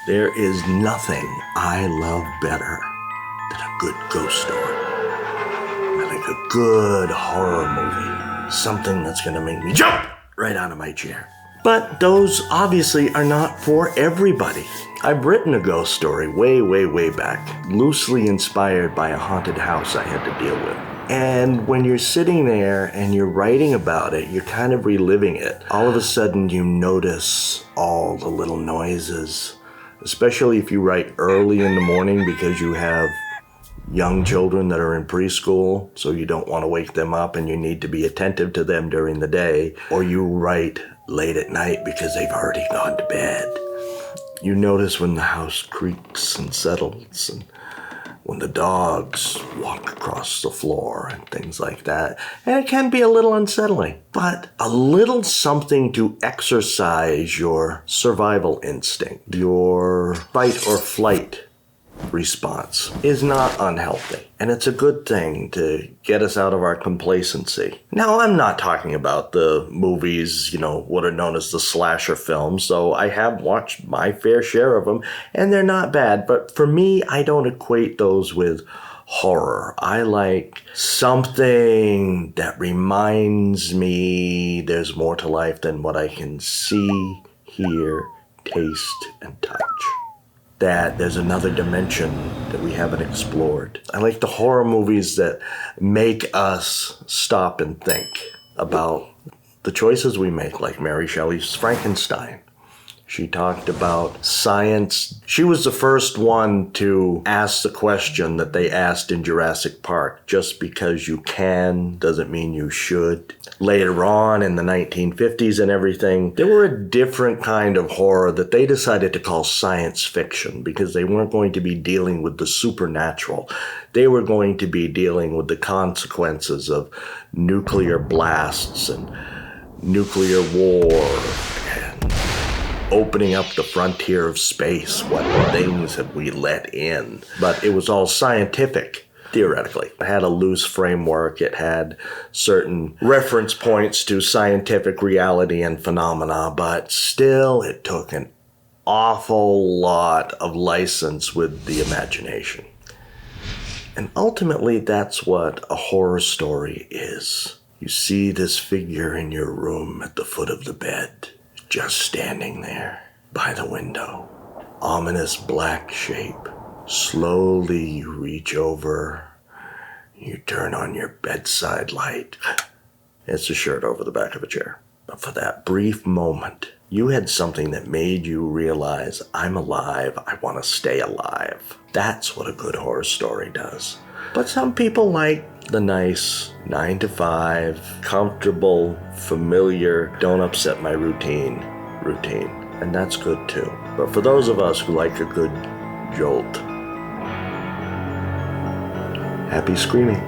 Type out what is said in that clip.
There is nothing I love better than a good ghost story. I like a good horror movie. Something that's going to make me jump right out of my chair. But those obviously are not for everybody. I've written a ghost story way back, loosely inspired by a haunted house I had to deal with. And when you're sitting there and you're writing about it, you're kind of reliving it. All of a sudden you notice all the little noises, especially if you write early in the morning because you have young children that are in preschool, so you don't want to wake them up and you need to be attentive to them during the day, or you write late at night because they've already gone to bed. You notice when the house creaks and settles, and when the dogs walk across the floor and things like that. And it can be a little unsettling, but a little something to exercise your survival instinct, your fight or flight response is not unhealthy. And it's a good thing to get us out of our complacency. Now, I'm not talking about the movies, what are known as the slasher films, though I have watched my fair share of them, and they're not bad. But for me, I don't equate those with horror. I like something that reminds me there's more to life than what I can see, hear, taste, and touch. That there's another dimension that we haven't explored. I like the horror movies that make us stop and think about the choices we make, like Mary Shelley's Frankenstein. She talked about science. She was the first one to ask the question that they asked in Jurassic Park. Just because you can doesn't mean you should. Later on in the 1950s and everything, there were a different kind of horror that they decided to call science fiction because they weren't going to be dealing with the supernatural. They were going to be dealing with the consequences of nuclear blasts and nuclear war, opening up the frontier of space. What things have we let in? But it was all scientific, theoretically. It had a loose framework. It had certain reference points to scientific reality and phenomena, but still it took an awful lot of license with the imagination. And ultimately, that's what a horror story is. You see this figure in your room at the foot of the bed, just standing there by the window. Ominous black shape. Slowly you reach over. You turn on your bedside light. It's a shirt over the back of a chair. But for that brief moment, you had something that made you realize, I'm alive. I want to stay alive. That's what a good horror story does. But some people like the nice 9 to 5, comfortable, familiar, don't upset my routine. And that's good too. But for those of us who like a good jolt, happy screaming.